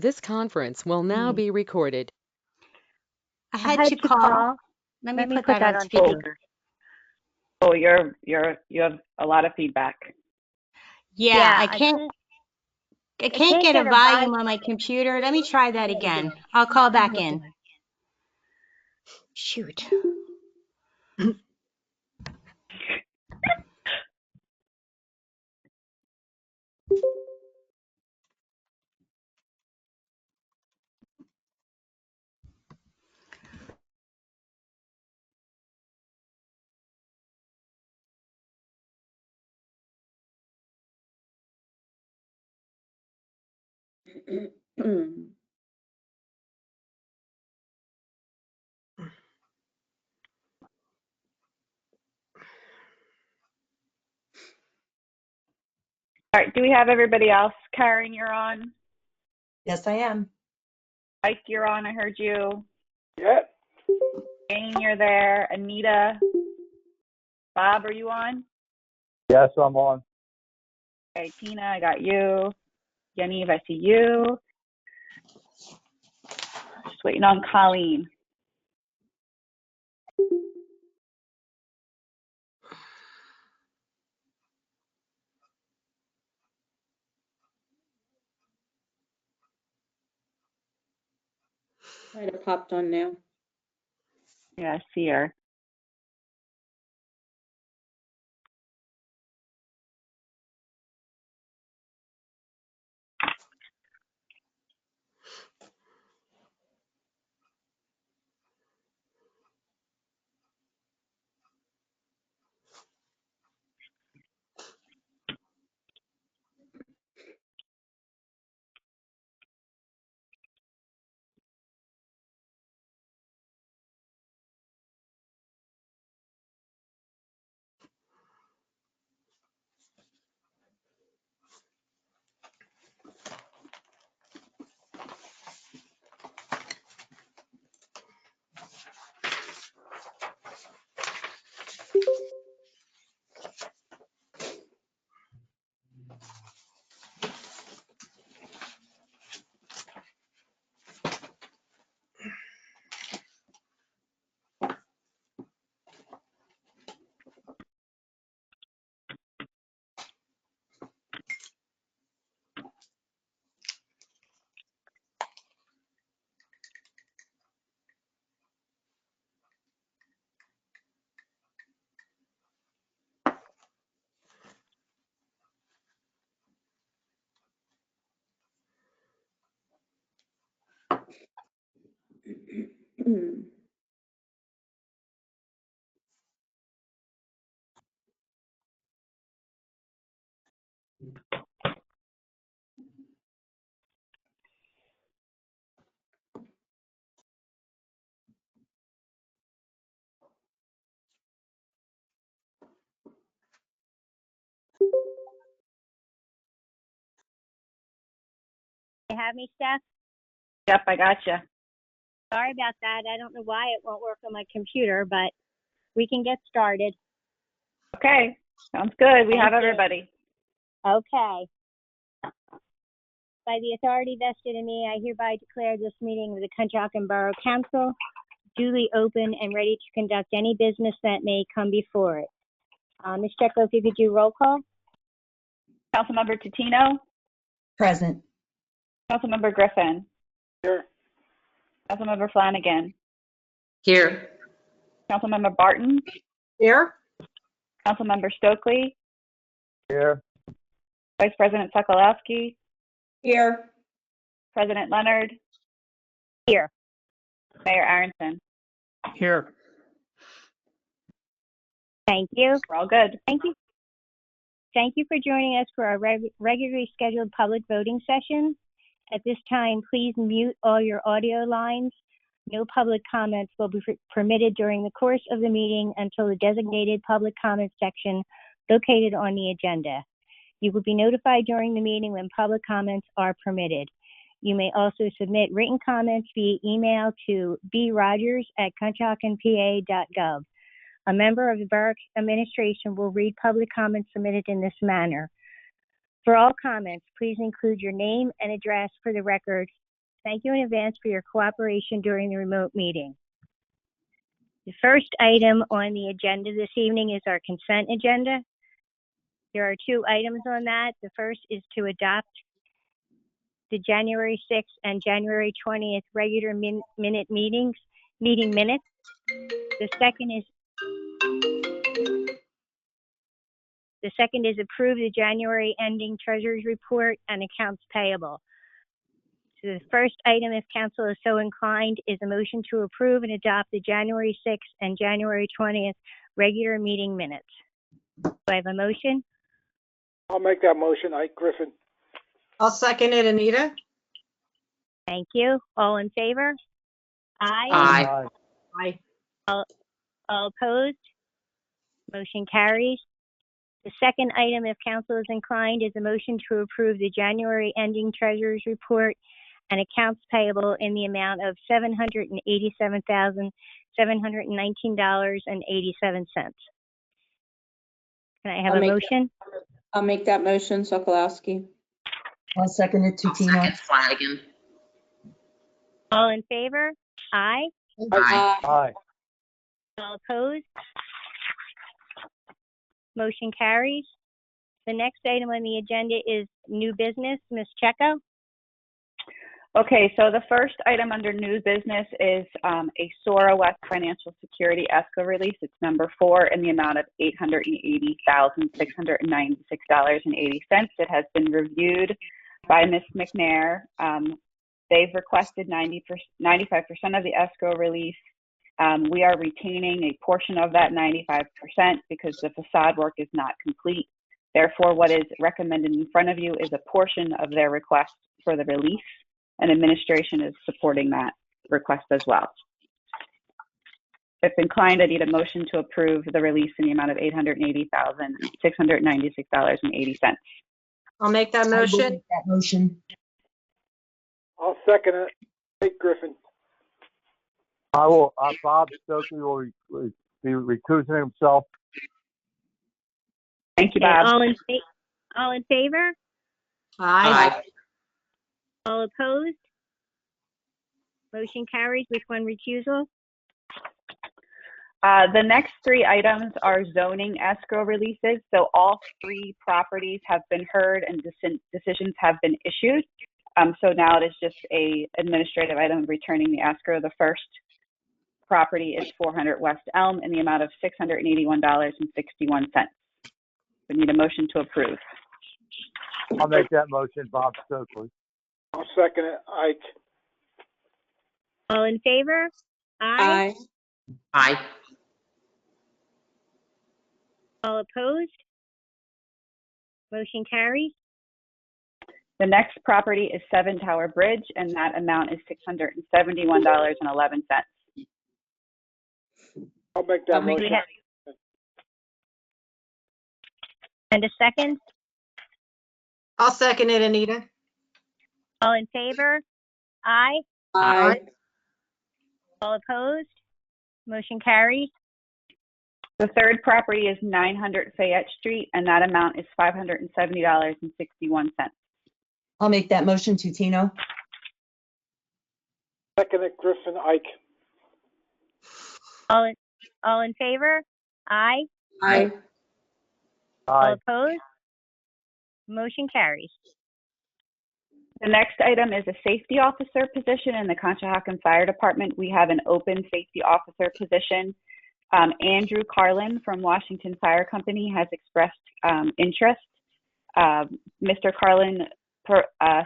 This conference will now be recorded. I had to call. Let me put that on speaker. Oh, you have a lot of feedback. Yeah, I can't get a volume on my computer. Let me try that again. I'll call back in. Shoot. All right, do we have everybody else? Karen, you're on. Yes, I am. Mike, you're on. I heard you. Yep. Jane, you're there. Anita. Bob, are you on? Yes, I'm on. Okay, Tina, I got you. Yaniv, I see you. Just waiting on Colleen. Might have popped on now. Yeah, I see her. You have me, Steph? Yep, I got you. Sorry about that. I don't know why it won't work on my computer, but we can get started. Okay, sounds good. We Thank have you. everybody. Okay. By the authority vested in me, I hereby declare this meeting of the Conshohocken Borough Council duly open and ready to conduct any business that may come before it. Ms. Checo, if you could do roll call. Councilmember Totino, Present. Councilmember Griffin, Here. Councilmember Flanagan, Here. Councilmember Barton, Here. Councilmember Stokely, Here. Vice President Sokolowski, Here. President Leonard, Here. Mayor Aronson. Here. Thank you. We're all good. Thank you. Thank you for joining us for our regularly scheduled public voting session. At this time, please mute all your audio lines. No public comments will be permitted during the course of the meeting until the designated public comment section located on the agenda. You will be notified during the meeting when public comments are permitted. You may also submit written comments via email to brogers@conshockenpa.gov. A member of the Borough Administration will read public comments submitted in this manner. For all comments, please include your name and address for the record Thank you in advance for your cooperation during the remote meeting. The first item on the agenda this evening is our consent agenda. There are 2 items on that. The first is to adopt the January 6th and January 20th regular meeting minutes. The second is approve the January ending treasurer's report and accounts payable. So the first item, if council is so inclined, is a motion to approve and adopt the January 6th and January 20th regular meeting minutes. Do I have a motion? I'll make that motion. Ike Griffin. I'll second it, Anita. Thank you. All in favor? Aye. Aye. Aye. All opposed? Motion carries. The second item, if council is inclined, is a motion to approve the January ending treasurer's report and accounts payable in the amount of $787,719.87. Can I have a motion? I'll make that motion, Sokolowski. I'll second it, Tutino. Flanagan. All in favor? Aye. Aye. All opposed? Motion carries. The next item on the agenda is new business. Ms. Checo? Okay, so the first item under new business is a Sora West Financial Security escrow release. It's number 4 in the amount of $880,696.80. It has been reviewed by Ms. McNair. They've requested 95% of the escrow release. We are retaining a portion of that 95% because the facade work is not complete. Therefore, what is recommended in front of you is a portion of their request for the release, and administration is supporting that request as well. If inclined, I need a motion to approve the release in the amount of $880,696.80. I'll make that motion. I'll second it. Ike Griffin. I will. Bob Stokely will be recusing himself. Thank you, Okay, Bob. all in favor? Aye. All opposed? Motion carries with 1 recusal. The next 3 items are zoning escrow releases. So all 3 properties have been heard and decisions have been issued. So now it is just a administrative item returning the escrow. The first property is 400 West Elm in the amount of $681.61. We need a motion to approve. I'll make that motion, Bob Stokely. I'll second it. Ike. All in favor? Aye. Aye. All opposed? Motion carries. The next property is 7 Tower Bridge, and that amount is $671.11. I'll make that motion. And a second? I'll second it, Anita. All in favor? Aye. Aye. All opposed? Motion carries. The third property is 900 Fayette Street, and that amount is $570.61. I'll make that motion, Tutino. Second it, Griffin. Ike. All in favor? Aye. Aye. All opposed? Motion carries. The next item is a safety officer position in the Conshohocken Fire Department. We have an open safety officer position. Andrew Carlin from Washington Fire Company has expressed interest. Mr. Carlin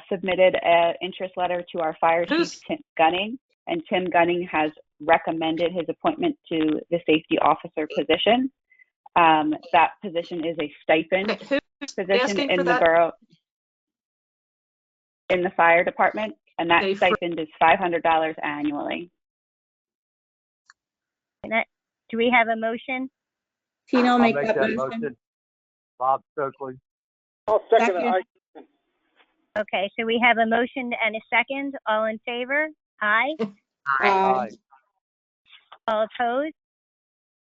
submitted an interest letter to our fire chief, Tim Gunning, and Tim Gunning has recommended his appointment to the safety officer position. That position is a stipend position in the borough, in the fire department, and that stipend is $500 annually. Do we have a motion? Tino, I'll make make that that motion. Bob Stokely. I'll second it. Ike. Okay, so we have a motion and a second. All in favor? Aye. Aye. All opposed?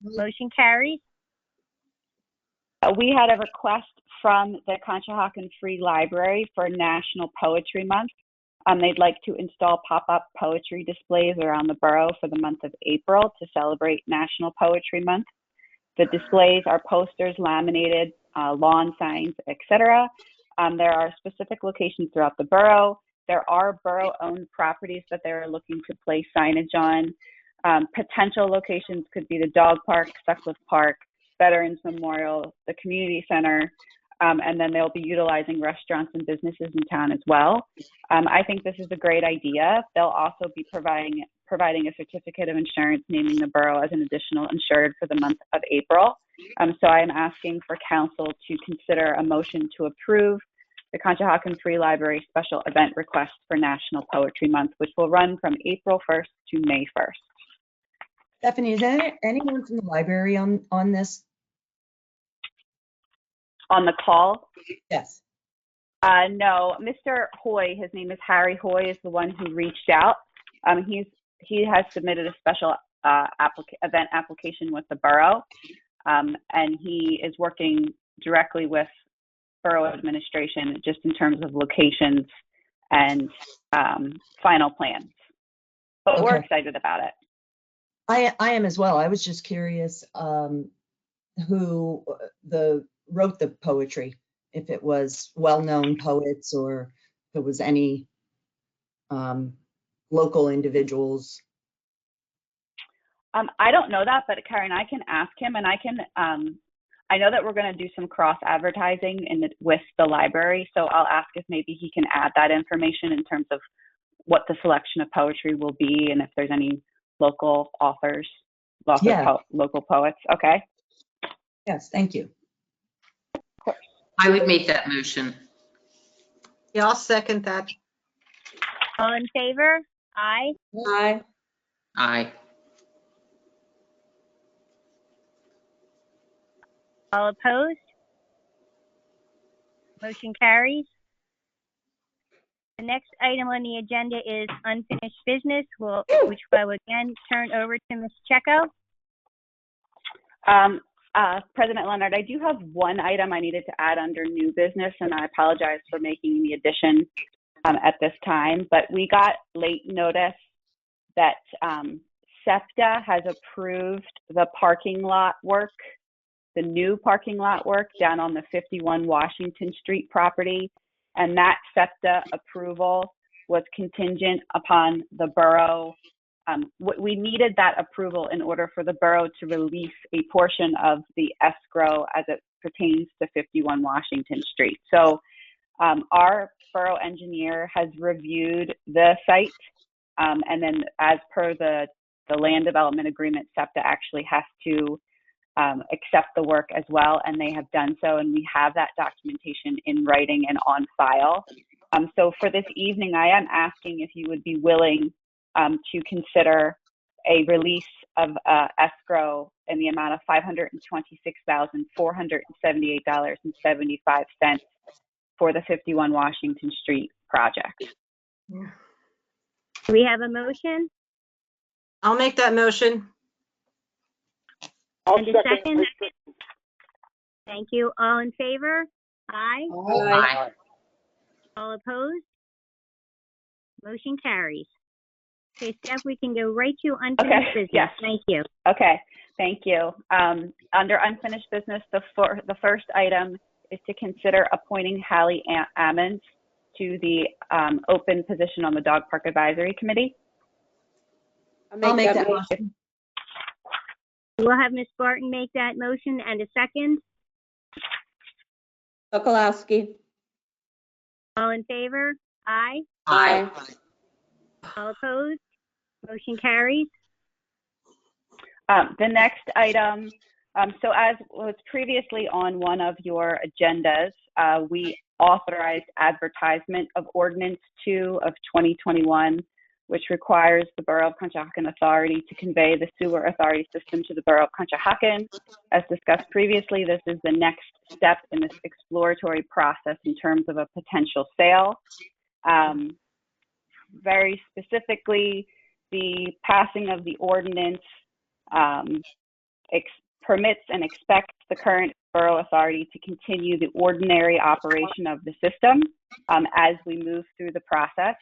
Motion carries. We had a request from the Conshohocken Free Library for National Poetry Month. They'd like to install pop-up poetry displays around the borough for the month of April to celebrate National Poetry Month. The displays are posters, laminated, lawn signs, etc. There are specific locations throughout the borough. There are borough-owned properties that they're looking to place signage on. Potential locations could be the dog park, Sutcliffe Park, Veterans Memorial, the community center, and then they'll be utilizing restaurants and businesses in town as well. I think this is a great idea. They'll also be providing a certificate of insurance naming the borough as an additional insured for the month of April. So I'm asking for council to consider a motion to approve the Conshohocken Free Library special event request for National Poetry Month, which will run from April 1st to May 1st. Stephanie, is there anyone from the library on this? On the call? Yes. No, Mr. Hoy, his name is Harry Hoy, is the one who reached out. He has submitted a special event application with the borough, and he is working directly with borough administration just in terms of locations and final plans. But we're excited about it. I am as well. I was just curious who wrote the poetry, if it was well-known poets or if it was any local individuals. I don't know that, but Karen, I can ask him, and I know that we're going to do some cross-advertising with the library, so I'll ask if maybe he can add that information in terms of what the selection of poetry will be and if there's any local authors, local poets. Okay. Yes, thank you. I would make that motion. Yeah, I'll second that. All in favor? Aye. Aye. Aye. All opposed? Motion carries. The next item on the agenda is unfinished business, which I will again turn over to Ms. Checo. President Leonard, I do have one item I needed to add under new business, and I apologize for making the addition at this time, but we got late notice that SEPTA has approved the parking lot work, the new parking lot work down on the 51 Washington Street property, and that SEPTA approval was contingent upon the borough. We needed that approval in order for the borough to release a portion of the escrow as it pertains to 51 Washington Street. So our borough engineer has reviewed the site, and then as per the land development agreement, SEPTA actually has to accept the work as well, and they have done so, and we have that documentation in writing and on file. So for this evening, I am asking if you would be willing to consider a release of escrow in the amount of $526,478.75 for the 51 Washington Street project. Do we have a motion? I'll make that motion. And a second? Thank you. All in favor? Aye. Aye. All opposed? Motion carries. Okay, Steph, we can go right to unfinished business. Yes. Thank you. Okay, thank you. Under unfinished business, the first item is to consider appointing Hallie Ammons to the open position on the Dog Park Advisory Committee. I'll make that motion. We'll have Ms. Barton make that motion and a second. Sokolowski. All in favor? Aye. Aye. All opposed? Motion carries. The next item, so as was previously on one of your agendas, we authorized advertisement of Ordinance 2 of 2021, which requires the Borough of Conshohocken Authority to convey the sewer authority system to the Borough of Conshohocken. As discussed previously, this is the next step in this exploratory process in terms of a potential sale. Very specifically, the passing of the ordinance permits and expects the current borough authority to continue the ordinary operation of the system as we move through the process.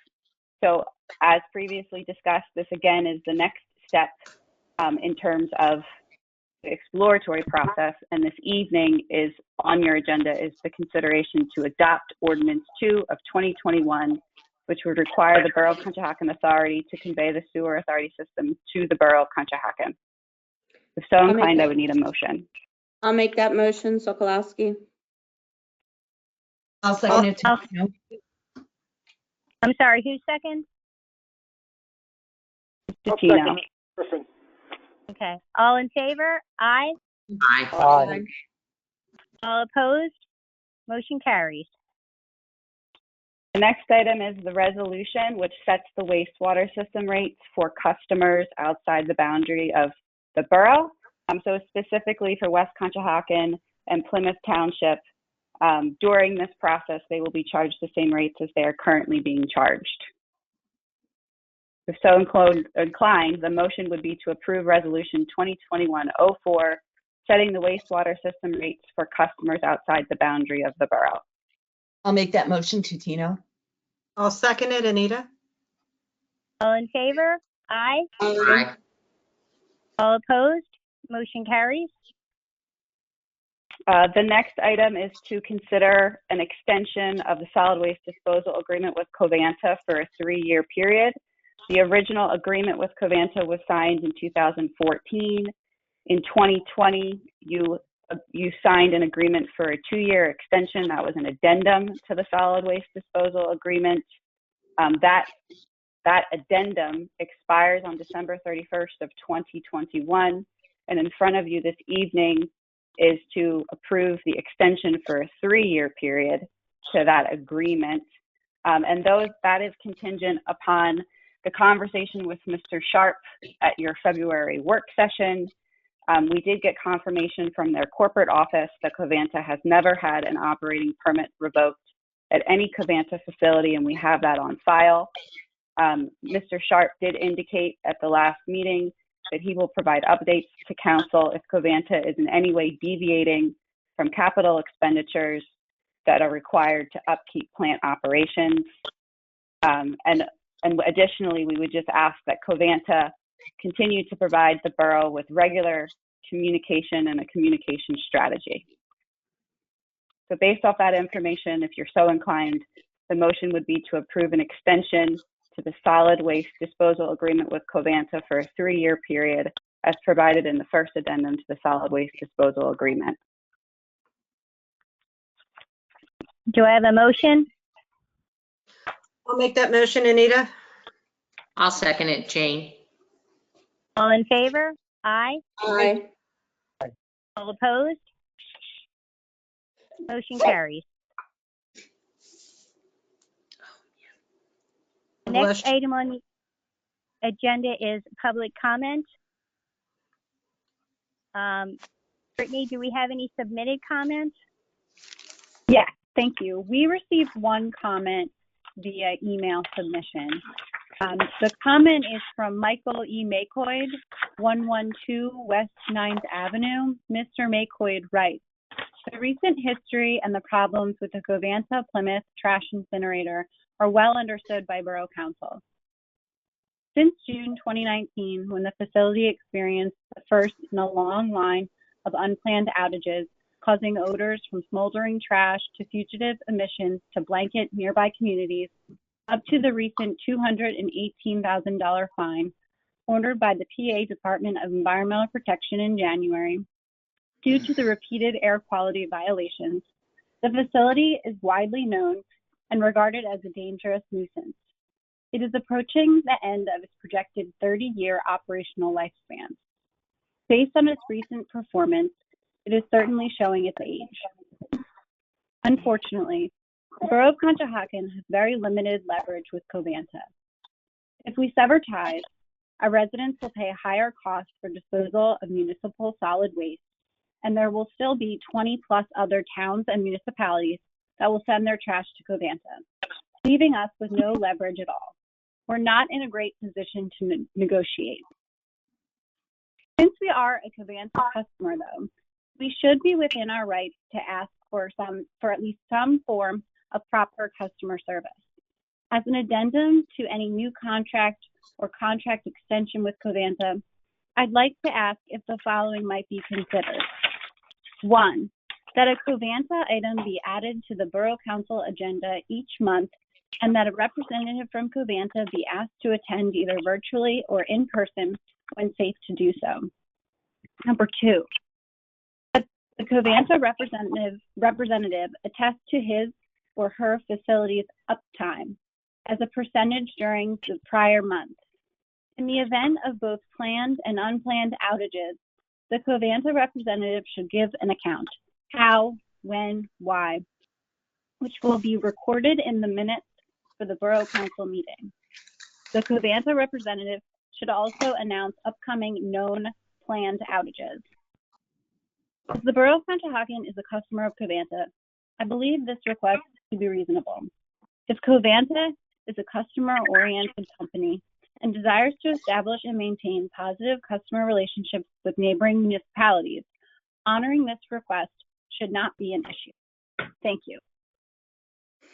So as previously discussed, this again is the next step in terms of the exploratory process, and this evening is on your agenda is the consideration to adopt Ordinance 2 of 2021, which would require the Borough of Conshohocken Authority to convey the sewer authority system to the Borough of Conshohocken. If so inclined, I would need a motion. I'll make that motion, Sokolowski. I'll second it. Tino. I'm sorry, who's second? I'll Tino. second Griffin. Okay. All in favor? Aye. Aye. Aye. All opposed? Motion carries. The next item is the resolution, which sets the wastewater system rates for customers outside the boundary of the borough. So specifically for West Conshohocken and Plymouth Township, during this process, they will be charged the same rates as they are currently being charged. If so inclined, the motion would be to approve Resolution 2021-04, setting the wastewater system rates for customers outside the boundary of the borough. I'll make that motion, Tutino. I'll second it, Anita. All in favor? Aye. Aye. All opposed? Motion carries. The next item is to consider an extension of the solid waste disposal agreement with Covanta for a 3-year period. The original agreement with Covanta was signed in 2014. In 2020, you signed an agreement for a 2-year extension. That was an addendum to the solid waste disposal agreement. That addendum expires on December 31st of 2021. And in front of you this evening is to approve the extension for a 3-year period to that agreement. And that is contingent upon the conversation with Mr. Sharp at your February work session. We did get confirmation from their corporate office that Covanta has never had an operating permit revoked at any Covanta facility, and we have that on file. Mr. Sharp did indicate at the last meeting that he will provide updates to council if Covanta is in any way deviating from capital expenditures that are required to upkeep plant operations. And additionally, we would just ask that Covanta continue to provide the borough with regular communication and a communication strategy. So based off that information, if you're so inclined, the motion would be to approve an extension to the solid waste disposal agreement with Covanta for a 3-year period as provided in the first addendum to the solid waste disposal agreement. Do I have a motion? I'll make that motion, Anita. I'll second it, Jane. All in favor? Aye. Aye. All opposed? Motion carries. The next item on the agenda is public comment. Brittany, do we have any submitted comments? Yes, thank you. We received one comment via email submission. The comment is from Michael E. Maycoid, 112 West 9th Avenue. Mr. Maycoid writes, the recent history and the problems with the Covanta Plymouth trash incinerator are well understood by Borough Council. Since June 2019, when the facility experienced the first in a long line of unplanned outages, causing odors from smoldering trash to fugitive emissions to blanket nearby communities, up to the recent $218,000 fine ordered by the PA Department of Environmental Protection in January, due to the repeated air quality violations, the facility is widely known and regarded as a dangerous nuisance. It is approaching the end of its projected 30-year operational lifespan. Based on its recent performance, it is certainly showing its age. Unfortunately, the Borough of Conshohocken has very limited leverage with Covanta. If we sever ties, our residents will pay a higher cost for disposal of municipal solid waste, and there will still be 20+ other towns and municipalities that will send their trash to Covanta, leaving us with no leverage at all. We're not in a great position to negotiate. Since we are a Covanta customer, though, we should be within our rights to ask for at least some form of proper customer service. As an addendum to any new contract or contract extension with Covanta, I'd like to ask if the following might be considered. 1, that a Covanta item be added to the Borough Council agenda each month and that a representative from Covanta be asked to attend either virtually or in person when safe to do so. Number 2, that the Covanta representative attest to his or her facility's uptime as a percentage during the prior month. In the event of both planned and unplanned outages, the Covanta representative should give an account, how, when, why, which will be recorded in the minutes for the Borough Council meeting. The Covanta representative should also announce upcoming known planned outages. As the Borough of Conshohocken is a customer of Covanta, I believe this request to be reasonable. If Covanta is a customer-oriented company and desires to establish and maintain positive customer relationships with neighboring municipalities, honoring this request should not be an issue. Thank you.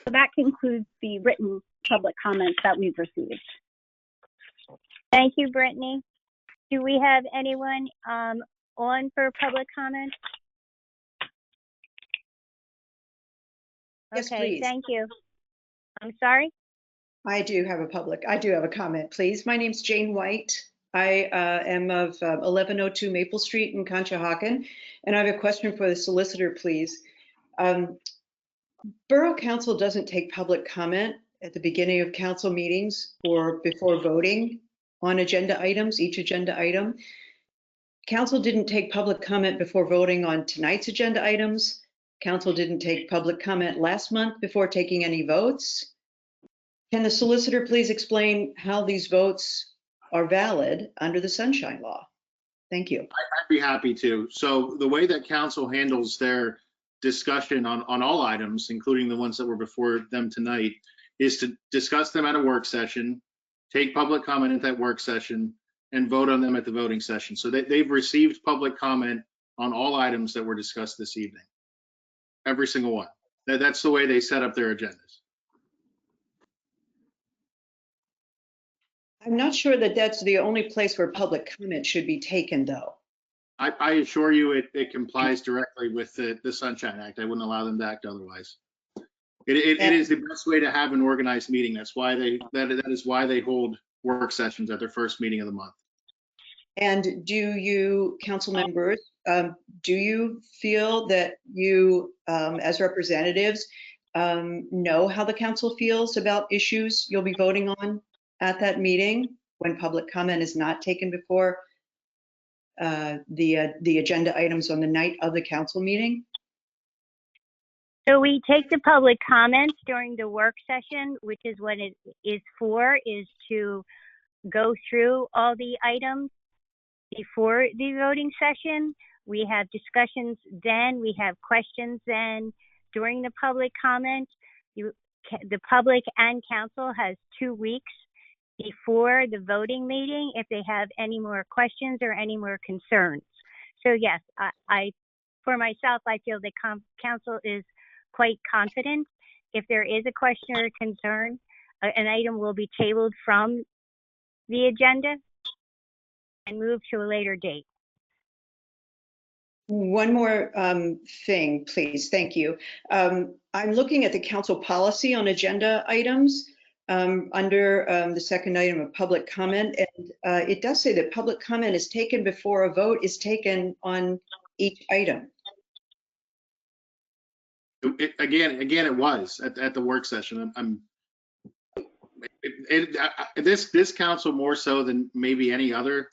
So that concludes the written public comments that we've received. Thank you, Brittany. Do we have anyone on for public comment? Yes, Okay, please. thank you. I'm sorry? I do have a comment, please. My name's Jane White. I am of 1102 Maple Street in Conshohocken, and I have a question for the solicitor, please. Borough Council doesn't take public comment at the beginning of council meetings or before voting on agenda items, each agenda item. Council didn't take public comment before voting on tonight's agenda items. Council didn't take public comment last month before taking any votes. Can the solicitor please explain how these votes are valid under the Sunshine Law? Thank you. I'd be happy to. So the way that council handles their discussion on all items, including the ones that were before them tonight, is to discuss them at a work session, take public comment at that work session, and vote on them at the voting session. So they've received public comment on all items that were discussed this evening. Every single one. That's the way they set up their agendas. I'm not sure that that's the only place where public comment should be taken, though. I assure you it complies directly with the Sunshine Act. I wouldn't allow them to act otherwise. It is the best way to have an organized meeting. That's why that is why they hold work sessions at their first meeting of the month. And do you, council members, do you feel that you, as representatives, know how the council feels about issues you'll be voting on at that meeting when public comment is not taken before the agenda items on the night of the council meeting? So we take the public comments during the work session, which is what it is for, is to go through all the items before the voting session. We have discussions then, we have questions then. During the public comment, the public and council has 2 weeks before the voting meeting if they have any more questions or any more concerns. So yes, I for myself, I feel the council is quite confident. If there is a question or concern, an item will be tabled from the agenda and moved to a later date. One more thing, please. Thank you. I'm looking at the council policy on agenda items under the second item of public comment. And it does say that public comment is taken before a vote is taken on each item. Again, it was at the work session. This council more so than maybe any other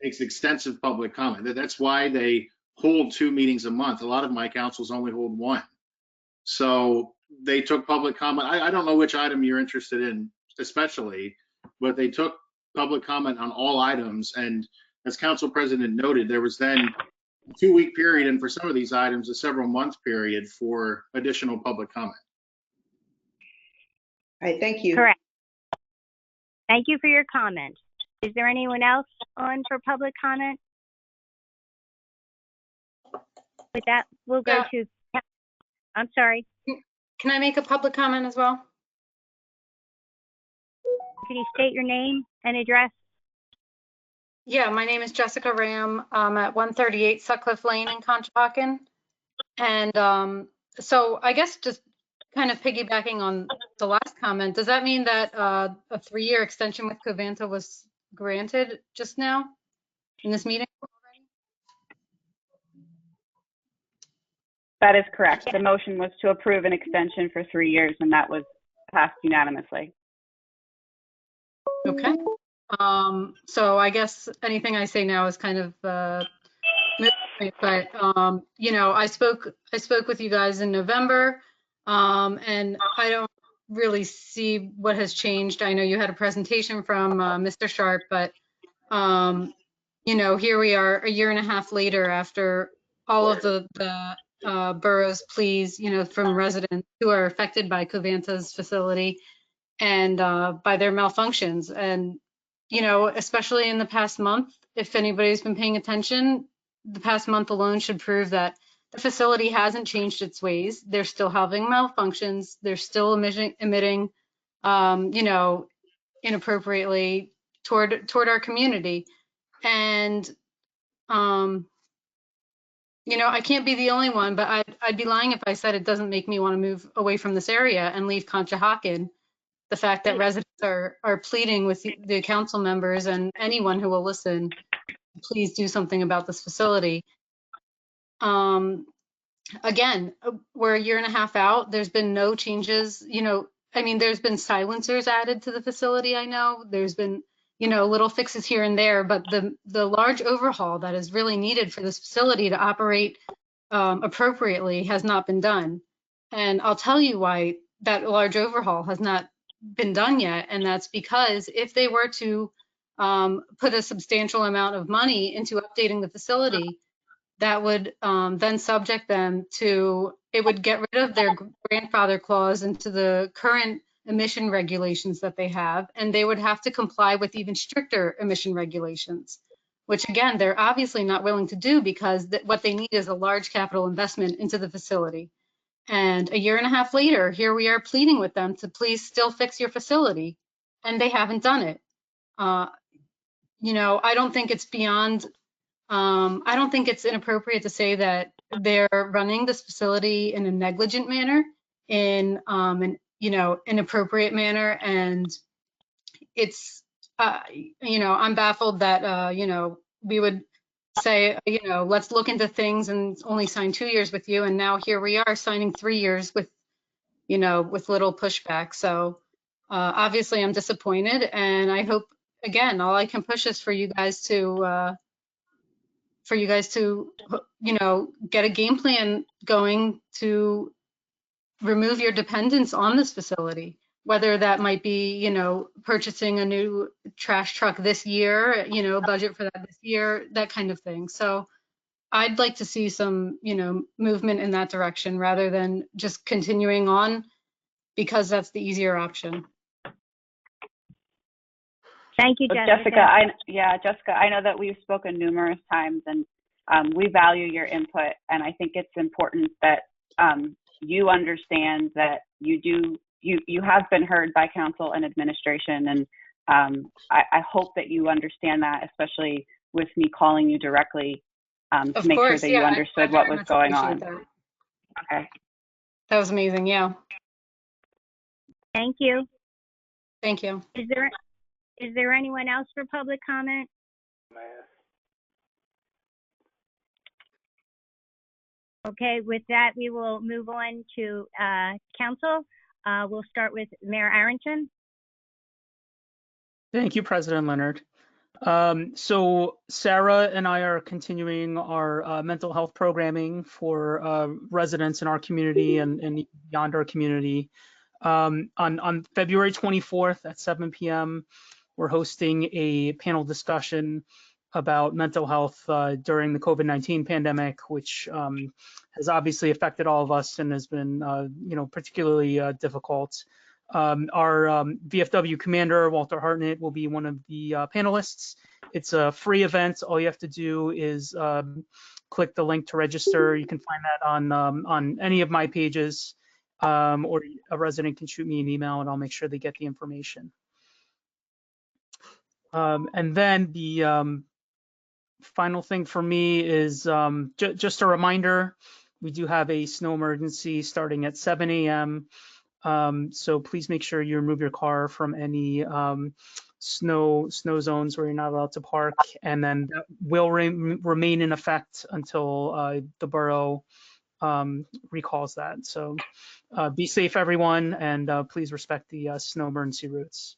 takes extensive public comment. That's why they hold 2 meetings a month. A lot of my councils only hold 1. So they took public comment. I don't know which item you're interested in, especially, but they took public comment on all items. And as council president noted, there was then a 2-week period, and for some of these items, a several-month period for additional public comment. All right, thank you. Correct. Thank you for your comment. Is there anyone else on for public comment? With that, we'll go to, I'm sorry. Can I make a public comment as well? Could you state your name and address? Yeah, my name is Jessica Ram. I'm at 138 Sutcliffe Lane in Conshohocken. And so I guess just kind of piggybacking on the last comment, does that mean that a 3-year extension with Covanta was granted just now in this meeting? That is correct. The motion was to approve an extension for 3 years, and that was passed unanimously. Okay. So I guess anything I say now is kind of moot, but you know, I spoke with you guys in November, and I don't really see what has changed. I know you had a presentation from Mr. Sharp, but you know, here we are a year and a half later after all of the borough's pleas, you know, from residents who are affected by Covanta's facility and by their malfunctions. And, you know, especially in the past month, if anybody's been paying attention, the past month alone should prove that the facility hasn't changed its ways. They're still having malfunctions. They're still emitting, you know, inappropriately toward our community. And, you know, I can't be the only one, but I'd be lying if I said it doesn't make me want to move away from this area and leave Conshohocken. The fact that residents are pleading with the council members and anyone who will listen, please do something about this facility. Again, we're a year and a half out. There's been no changes. You know, I mean, there's been silencers added to the facility. I know there's been, you know, little fixes here and there, but the large overhaul that is really needed for this facility to operate appropriately has not been done. And I'll tell you why that large overhaul has not been done yet. And that's because if they were to put a substantial amount of money into updating the facility, that would then subject them to, it would get rid of their grandfather clause into the current emission regulations that they have, and they would have to comply with even stricter emission regulations, which again, they're obviously not willing to do because what they need is a large capital investment into the facility. And a year and a half later, here we are pleading with them to please still fix your facility, and they haven't done it. You know, I don't think it's beyond I don't think it's inappropriate to say that they're running this facility in a negligent manner, in an, you know, inappropriate manner, and it's you know, I'm baffled that you know, we would say, you know, let's look into things and only sign 2 years with you, and now here we are signing 3 years with, you know, with little pushback. So obviously I'm disappointed, and I hope, again, all I can push is for you guys to you know, get a game plan going to remove your dependence on this facility, whether that might be, you know, purchasing a new trash truck this year, you know, budget for that this year, that kind of thing. So I'd like to see some, you know, movement in that direction rather than just continuing on because that's the easier option. Thank you, Jessica. Jessica, I know that we've spoken numerous times, and we value your input, and I think it's important that you understand that you have been heard by council and administration, and I hope that you understand that, especially with me calling you directly to make sure that you understood what was going on. Okay. That was amazing. Yeah. Thank you. Thank you. Is there anyone else for public comment? Okay, with that, we will move on to council. We'll start with Mayor Arrington. Thank you, President Leonard. So Sarah and I are continuing our mental health programming for residents in our community and beyond our community. On February 24th at 7 p.m., we're hosting a panel discussion about mental health during the COVID-19 pandemic, which has obviously affected all of us and has been, you know, particularly difficult. Our VFW commander, Walter Hartnett, will be one of the panelists. It's a free event. All you have to do is click the link to register. You can find that on any of my pages, or a resident can shoot me an email and I'll make sure they get the information. And then the final thing for me is just a reminder, we do have a snow emergency starting at 7 a.m. So please make sure you remove your car from any snow zones where you're not allowed to park, and then that will remain in effect until the borough recalls that. So be safe, everyone, and please respect the snow emergency routes.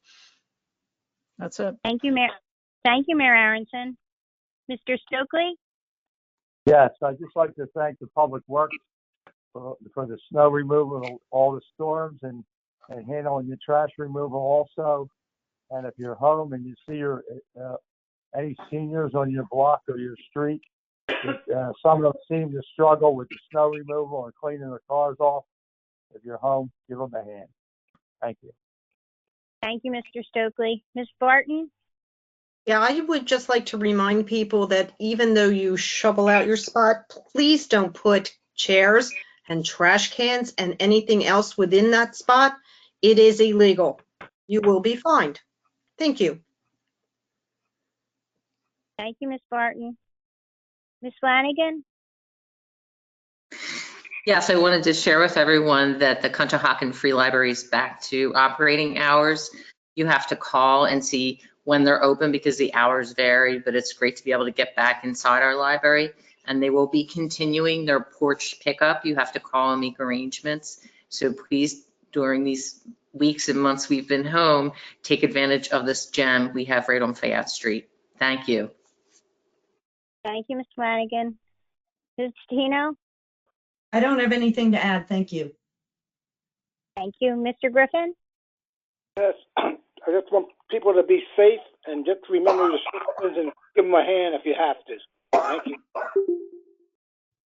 That's it. Thank you, Mayor. Thank you, Mayor Aronson. Mr. Stokely? Yes, I'd just like to thank the Public Works for the snow removal, of all the storms, and handling the trash removal also. And if you're home and you see your any seniors on your block or your street, some of them seem to struggle with the snow removal and cleaning their cars off. If you're home, give them a hand. Thank you. Thank you, Mr. Stokely. Ms. Barton? Yeah, I would just like to remind people that even though you shovel out your spot, please don't put chairs and trash cans and anything else within that spot. It is illegal. You will be fined. Thank you. Thank you, Ms. Barton. Ms. Flanagan? Yes, I wanted to share with everyone that the Conshohocken Free Library is back to operating hours. You have to call and see when they're open because the hours vary, but it's great to be able to get back inside our library. And they will be continuing their porch pickup. You have to call and make arrangements. So please, during these weeks and months we've been home, take advantage of this gem we have right on Fayette Street. Thank you. Thank you, Ms. Flanagan. Ms. Tino? I don't have anything to add. Thank you. Thank you. Mr. Griffin? Yes, I just want people to be safe and just remember the citizens and give them a hand if you have to. Thank you.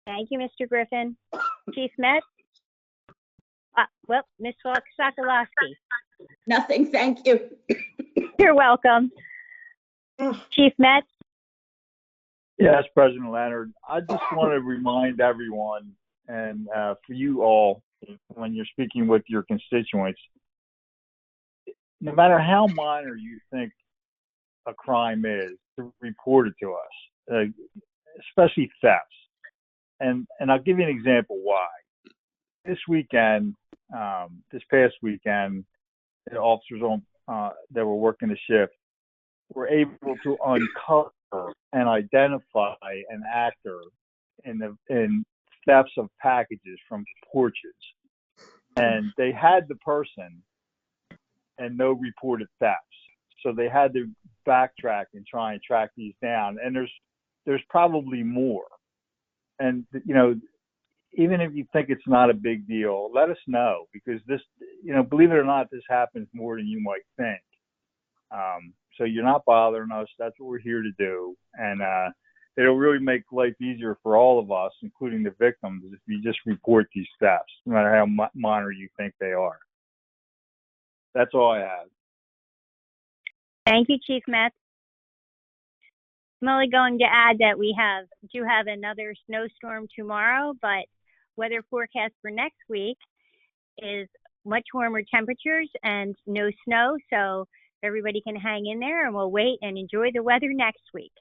Thank you, Mr. Griffin. Chief Metz? Well, Ms. Sokolowski. Nothing, thank you. You're welcome. Chief Metz? Yes, President Leonard. I just want to remind everyone, and for you all, when you're speaking with your constituents, no matter how minor you think a crime is, to report it to us, especially thefts. And I'll give you an example why. This weekend, this past weekend, the officers that were working the shift were able to uncover and identify an actor in thefts of packages from porches. And they had the person and no reported thefts. So they had to backtrack and try and track these down. And there's probably more. And, you know, even if you think it's not a big deal, let us know, because this, you know, believe it or not, this happens more than you might think. So you're not bothering us. That's what we're here to do. And it'll really make life easier for all of us, including the victims, if you just report these thefts, no matter how minor you think they are. That's all I have. Thank you, Chief Metz. I'm only going to add that we do have another snowstorm tomorrow, but weather forecast for next week is much warmer temperatures and no snow, so everybody can hang in there and we'll wait and enjoy the weather next week.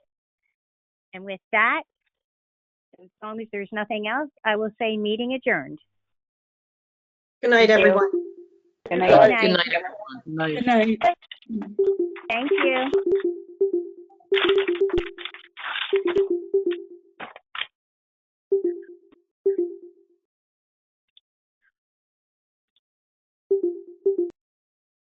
And with that, as long as there's nothing else, I will say meeting adjourned. Good night, everyone. Good night. Good night, everyone. Good night. Thank you.